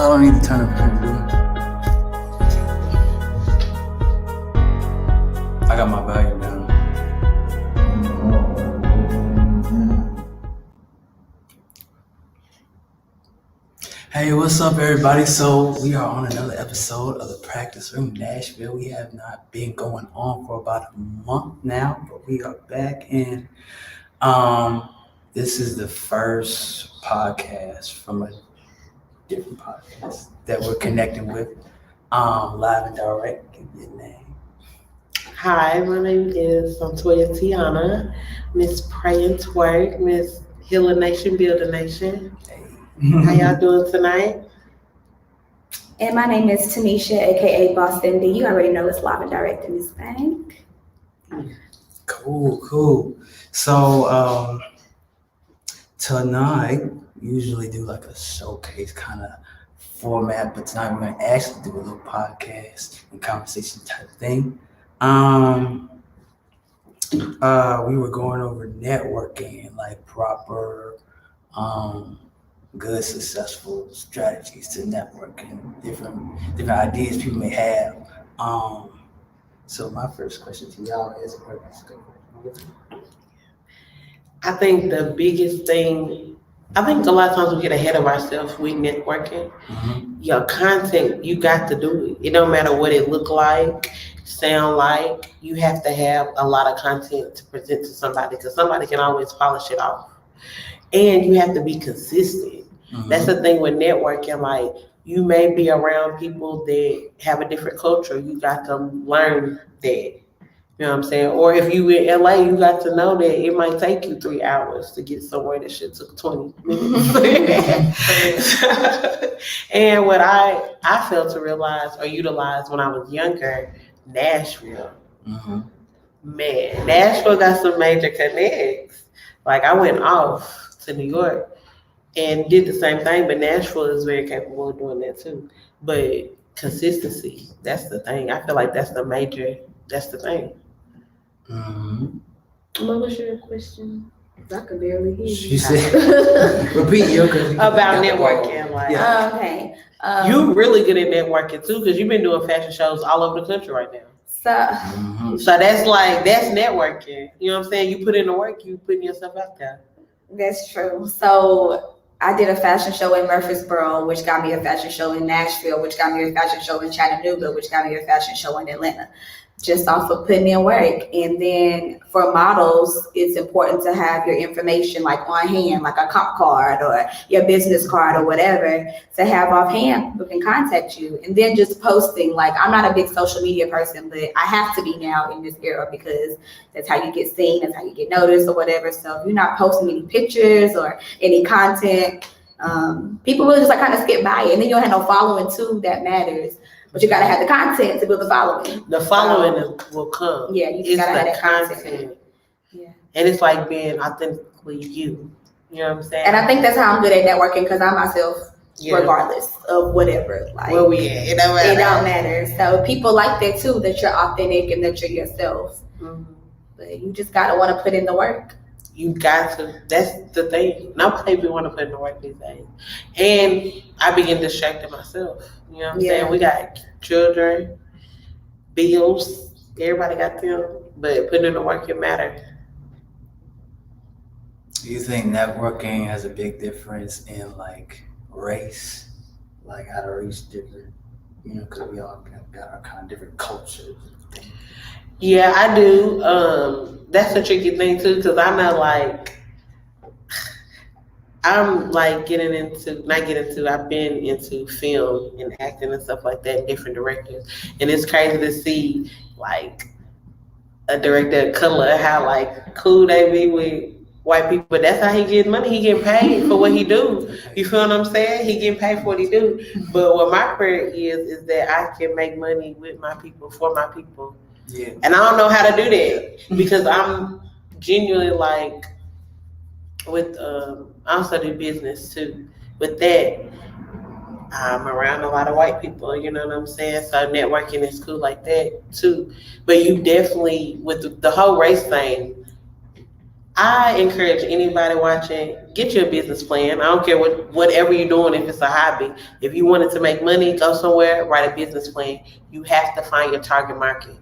I don't need to turn up the do I got my volume down. Hey, what's up, everybody? So we are on another episode of the Practice Room Nashville. We have not been going on for about a month now, but we are back, and this is the first podcast from a different podcast that we're connecting with, live and direct. Give me your name. Hi, my name is Toya Tiana, Miss Pray and Twerk, Miss Heal a Nation, Build a Nation. Hey. How y'all doing tonight? And my name is Tanisha, aka Boston D. You already know it's live and direct in this thing. Cool. So tonight we usually do like a showcase kind of format, but tonight we're gonna actually do a little podcast and conversation type thing. We were going over networking, like proper, good, successful strategies to network and different ideas people may have. So my first question to y'all is, I think the biggest thing, I think a lot of times we get ahead of ourselves with networking. Mm-hmm. Your content, you got to do it. It don't matter what it look like, sound like. You have to have a lot of content to present to somebody because somebody can always polish it off. And you have to be consistent. Mm-hmm. That's the thing with networking. Like, you may be around people that have a different culture. You got to learn that. You know what I'm saying? Or if you in LA, you got to know that it might take you 3 hours to get somewhere that shit took 20 minutes. And what I failed to realize or utilize when I was younger, Nashville. Mm-hmm. Man, Nashville got some major connects. Like, I went off to New York and did the same thing, but Nashville is very capable of doing that too. But consistency, that's the thing. I feel like that's the thing. Mm-hmm. What was your question? I could barely hear you. She said, repeat your question. About networking. Like, Oh, okay. You really good at networking too, because you've been doing fashion shows all over the country right now. So that's networking. You know what I'm saying? You put in the work, you putting yourself out there. That's true. So I did a fashion show in Murfreesboro, which got me a fashion show in Nashville, which got me a fashion show in Chattanooga, which got me a fashion show in Atlanta, just off of putting in work. And then for models, it's important to have your information like on hand, like a comp card or your business card or whatever, to have off hand who can contact you. And then just posting. Like, I'm not a big social media person, but I have to be now in this era because that's how you get seen, that's how you get noticed or whatever. So if you're not posting any pictures or any content, people really just like kind of skip by it. And then you don't have no following too, that matters. But you gotta have the content to build the following. The following will come. Yeah, you just gotta have that content. Yeah. And it's like being authentically you. You know what I'm saying? And I think that's how I'm good at networking, because I'm myself, regardless of whatever. Like, where we at? It don't matter. So people like that too, that you're authentic and that you're yourself. Mm-hmm. But you just gotta want to put in the work. You got to. That's the thing. Nobody even want to put in the work these days. And I begin distracted myself. You know what I'm saying? We got children, bills. Everybody got them. But putting in the work, it matters. Do you think networking has a big difference in like race, like how to reach different, because we all got our kind of different cultures? Yeah, I do. That's a tricky thing too, because I know, like, I'm like I've been into film and acting and stuff like that, and different directors. And it's crazy to see like a director of color, how like cool they be with white people. But that's how he gets money. He getting paid for what he do. You feel what I'm saying? He getting paid for what he do. But what my prayer is that I can make money with my people, for my people. Yeah. And I don't know how to do that because I'm genuinely like with I also do business too. With that, I'm around a lot of white people, you know what I'm saying? So networking is cool like that too. But you definitely, with the whole race thing, I encourage anybody watching, get you a business plan. I don't care whatever you're doing, if it's a hobby. If you wanted to make money, go somewhere, write a business plan. You have to find your target market.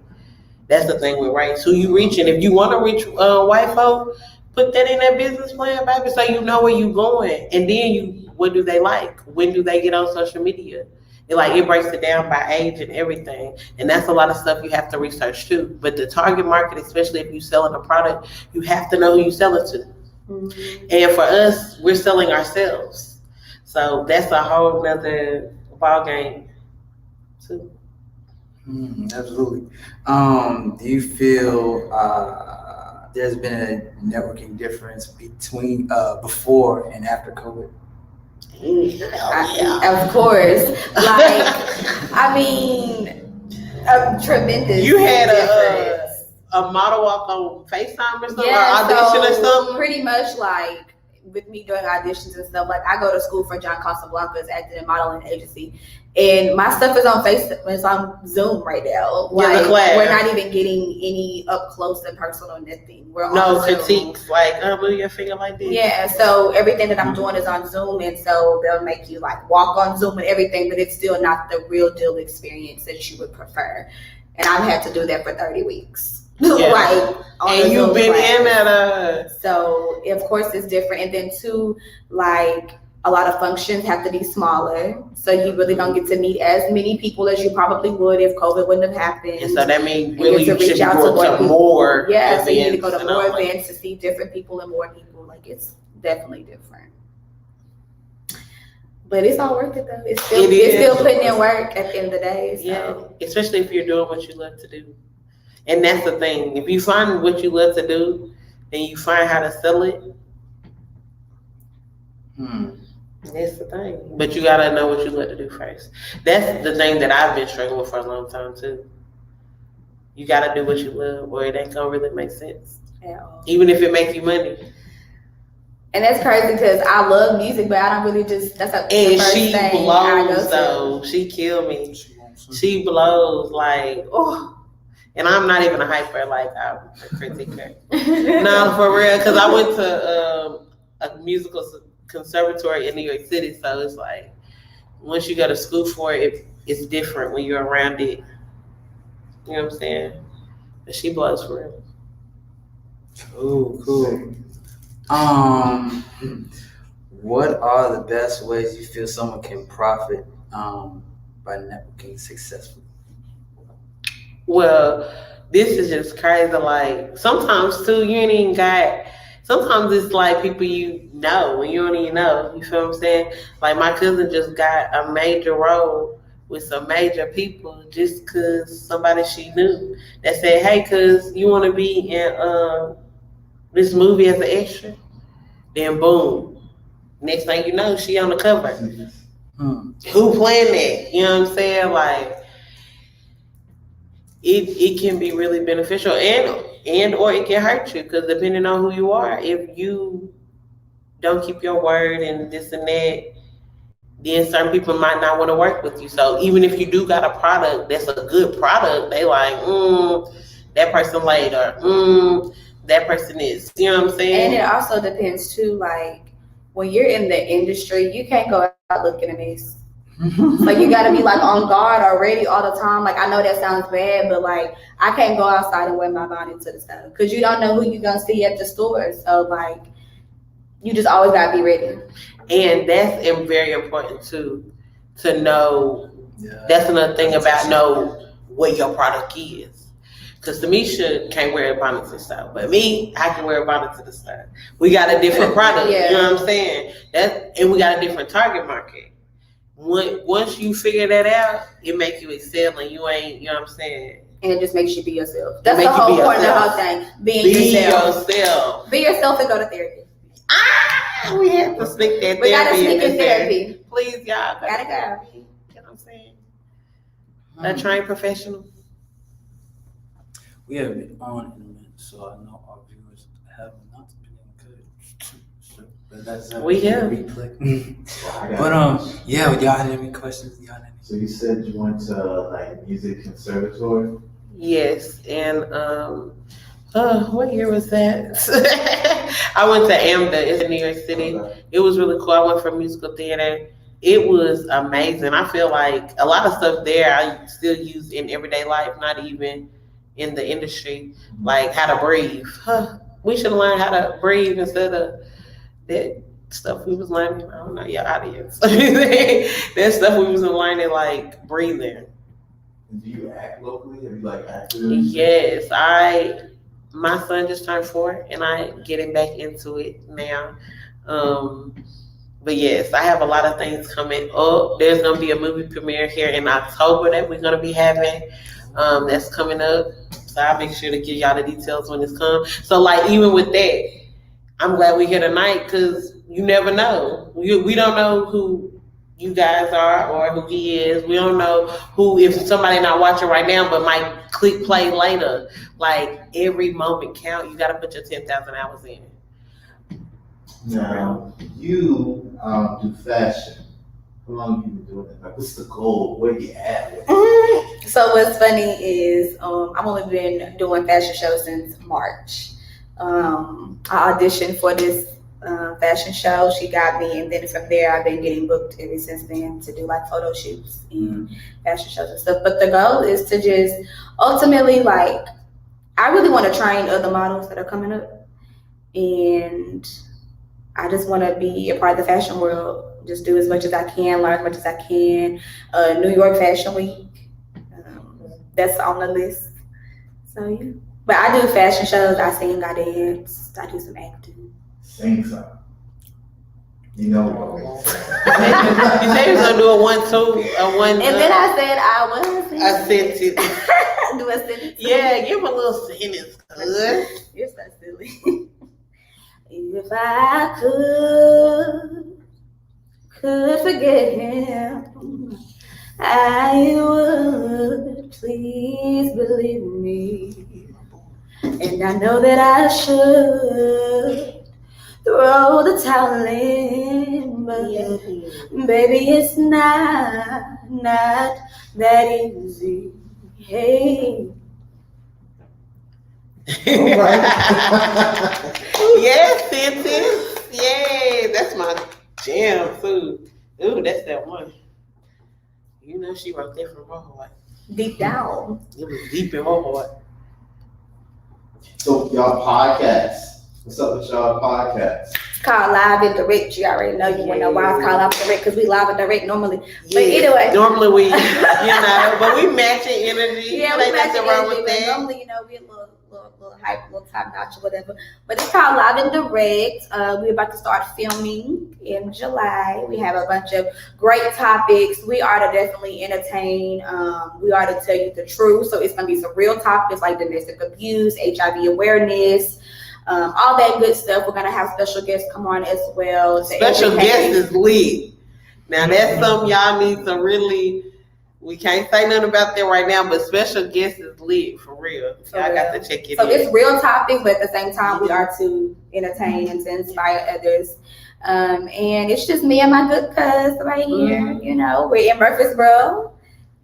That's the thing with rights. Who you reaching? If you want to reach white folk, put that in that business plan, baby, so you know where you going. And then what do they like? When do they get on social media? It breaks it down by age and everything. And that's a lot of stuff you have to research too. But the target market, especially if you're selling a product, you have to know who you sell it to. Mm-hmm. And for us, we're selling ourselves. So that's a whole nother ball game too. Absolutely. Do you feel there's been a networking difference between before and after COVID? Of course. Tremendous. You had a model walk on FaceTime or something, or audition or something? Pretty much with me doing auditions and stuff, I go to school for John Casablanca's acting and modeling agency, and my stuff is on Facebook, it's on Zoom right now. We're not even getting any up close and personal nothing. We're on critiques, move your finger like this. Yeah, so everything that I'm doing is on Zoom, and so they'll make you walk on Zoom and everything, but it's still not the real deal experience that you would prefer. And I've had to do that for 30 weeks. Yeah. And you've been in that. So of course it's different. And then too, a lot of functions have to be smaller, so you really don't get to meet as many people as you probably would if COVID wouldn't have happened. And so that means really you should go to more. Yeah, so you need to go to more events to see different people and more people. It's definitely different. But it's all worth it though. It's still putting in work at the end of the day. So. Yeah, especially if you're doing what you love to do. And that's the thing. If you find what you love to do, then you find how to sell it. That's the thing. But you gotta know what you love to do first. That's the thing that I've been struggling with for a long time too. You gotta do what you love, or it ain't gonna really make sense. At all. Even if it makes you money. And that's crazy because I love music, but I don't really that's the first she thing blows though. She killed me. She blows and I'm not even a hyper, I'm a critiquer. No, for real, because I went to a musical conservatory in New York City, so it's once you go to school for it, it's different when you're around it. You know what I'm saying? But she blows for real. Cool. What are the best ways you feel someone can profit by networking successfully? Well, this is just crazy. Sometimes too, you ain't even got. Sometimes it's people you know and you don't even know. You feel what I'm saying? My cousin just got a major role with some major people just because somebody she knew that said, "Hey, cuz you want to be in this movie as an extra?" Then boom, next thing you know, she on the cover. Who playing that? You know what I'm saying? It can be really beneficial and or it can hurt you, because depending on who you are, if you don't keep your word and this and that, then certain people might not want to work with you. So even if you do got a product that's a good product, they that person laid, or that person is. You know what I'm saying? And it also depends too, when you're in the industry, you can't go out looking a mess. You gotta be on guard already all the time. I know that sounds bad, but I can't go outside and wear my bonnet to the store because you don't know who you're gonna see at the store. So you just always gotta be ready. And that's very important too, to know. Yeah, that's another thing about know what your product is. Because Tamisha can't wear a bonnet to the store, but me, I can wear a bonnet to the store. We got a different product. Yeah. You know what I'm saying? And we got a different target market. Once you figure that out, it makes you excel, and you ain't, you know what I'm saying? And it just makes you be yourself. That's the whole point of the whole thing. Being yourself. Be yourself and go to therapy. We have to sneak that therapy. We gotta sneak in therapy. Please, y'all. Gotta go. You know what I'm saying? A trained professional. We have been on in a minute, so I know our viewers have not been encouraged. But that's we have. But y'all had any questions? So you said you went to music conservatory? Yes, and What year was that? I went to AMDA. It's in New York City. Okay. It was really cool. I went for musical theater. It was amazing. I feel like a lot of stuff there I still use in everyday life, not even in the industry, like how to breathe. We should learn how to breathe instead of that stuff we was learning. I don't know your audience. That stuff we was learning, like breathing. Do you act locally? Have you like acted? Yes, my son just turned 4 and I getting back into it now. But yes, I have a lot of things coming up. There's gonna be a movie premiere here in October that we're gonna be having. That's coming up. So I'll make sure to give y'all the details when it's come. So like even with that, I'm glad we're here tonight because you never know. We don't know who you guys are or who he is. We don't know who, if somebody not watching right now but might click play later. Like every moment count. You got to put your 10,000 hours in. Now, you do fashion. How long have you been doing it? Like, what's the goal? Where you at? So what's funny is I've only been doing fashion shows since March. I auditioned for this fashion show. She got me, and then from there I've been getting booked ever since then to do like photo shoots and fashion shows and stuff. But the goal is to just ultimately, like, I really want to train other models that are coming up, and I just want to be a part of the fashion world. Just do as much as I can, learn as much as I can. New York Fashion Week, that's on the list. So yeah, but I do fashion shows. I sing, I dance, I do some acting. Sing something. You know what? You said you was gonna do a 1, 2, a 1. And then I said I was. A sentence. Do a sentence. Yeah, give him a little sentence. Good. You're so silly. If I could forget him, I would. Please believe me. And I know that I should throw the towel in, but baby, it's not that easy. Hey. Yes, sentence. Yay, that's my jam too. Ooh, that's that one. You know she wrote that from her heart. Deep down. It was deep in her heart. So y'all podcast. What's up with y'all podcast? It's called Live and Direct. You already know you want to know why it's called Live and Direct, because we live and direct normally. But either way. Normally we, but we matching energy. Yeah, we match it wrong with that. Normally, we a little hype, a little top notch or whatever. But it's called Live and Direct. We're about to start filming in July. We have a bunch of great topics. We are to definitely entertain. We are to tell you the truth. So it's gonna be some real topics like domestic abuse, HIV awareness, all that good stuff. We're gonna have special guests come on as well. Special guest is lit. Now that's something y'all need to really. We can't say nothing about that right now, but special guest is lit for real. So I got to check it. So it's real topics, but at the same time, we are to entertain and to inspire others. And it's just me and my good cuz right here. Mm-hmm. We're in Murfreesboro.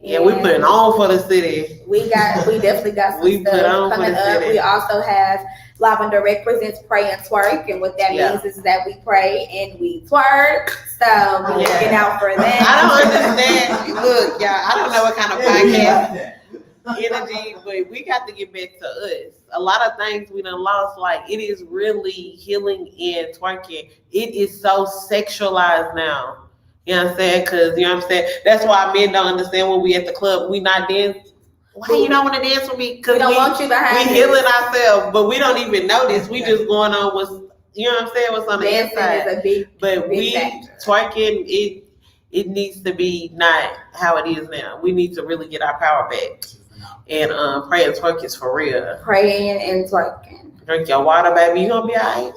Yeah, we putting on for the city. We definitely got some stuff coming up. We also have Live and Direct presents Pray and Twerk, and what that means is that we pray and we twerk. So we're looking out for that. I don't understand. Look, y'all, I don't know what kind of podcast energy, but we got to get back to us. A lot of things we done lost. Like, it is really healing in twerking. It is so sexualized now. You know what I'm saying? Because, you know what I'm saying? That's why men don't understand when we at the club, we not dancing. Why you don't want to dance with me? Because we don't want you behind. We healing ourselves, but we don't even know this. We just going on what's, you know what I'm saying? What's on the inside. Is a big, but big we factor. Twerking, it needs to be not how it is now. We need to really get our power back. And pray and twerk is for real. Praying and twerking. Drink your water, baby. You gonna be alright.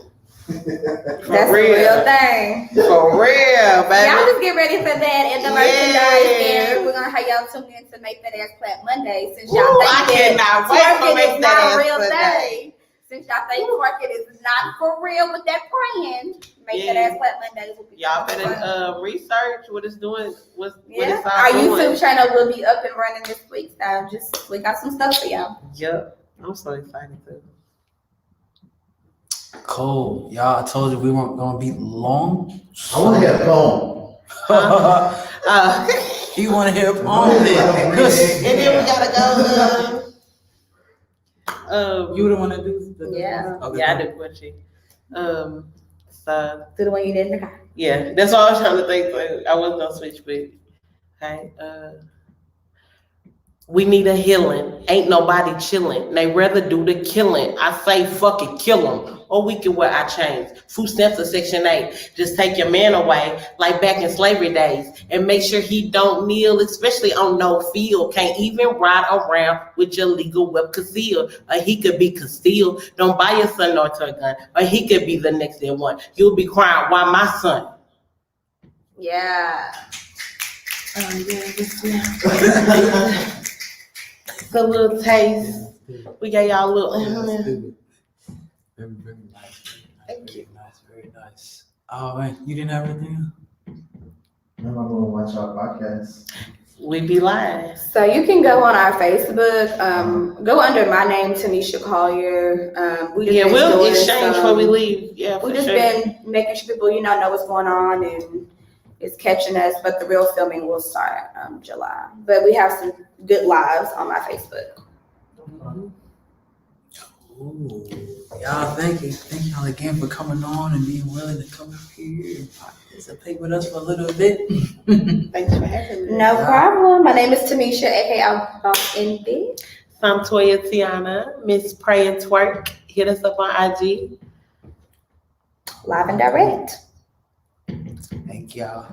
That's real. A real thing. For real, baby. Y'all just get ready for that and the merchandise. And we're gonna have y'all tune in to Make That Ass Clap Monday. Since y'all think twerking is not a real thing. Since y'all think twerking is not for real with that praying, Make That Ass Clap Mondays will be. Y'all better research what it's doing. What it's all our doing. YouTube channel will be up and running this week. So we got some stuff for y'all. Yep. I'm so excited too. Cool. Y'all, I told you we weren't gonna be long. I want to hear a poem. You want to hear a Oh, poem? And then we gotta go. You the one that do the Yeah. Okay. Yeah, I do question. So Do the one you did in the car. yeah, that's all I was trying to think. So I wasn't gonna switch, but okay. We need a healing. Ain't nobody chilling. They rather do the killing. I say fuck it, kill them. Or we can wear our chains. Food stamps of Section 8. Just take your man away, like back in slavery days. And make sure he don't kneel, especially on no field. Can't even ride around with your legal weapon concealed. Or he could be concealed. Don't buy your son no toy gun. Or he could be the next in one. You'll be crying, why my son? Yeah. It's a little taste. We got y'all a little. Very, very nice. Thank you. Very nice. Oh man, you didn't have anything? I'm gonna watch our podcast. We be live. So you can go on our Facebook. Go under my name, Tanisha Collier. Yeah, we'll exchange before we leave. Yeah, We for just sure. been making sure people, know what's going on and it's catching us. But the real filming will start July. But we have some good lives on my Facebook. Ooh. Y'all, thank y'all again for coming on and being willing to come up here and participate with us for a little bit. Thanks for having me. No problem. My name is Tamisha, aka Outbox Envy. I'm Toya Tiana, Miss Pray and Twerk. Hit us up on IG. Live and direct. Thank y'all.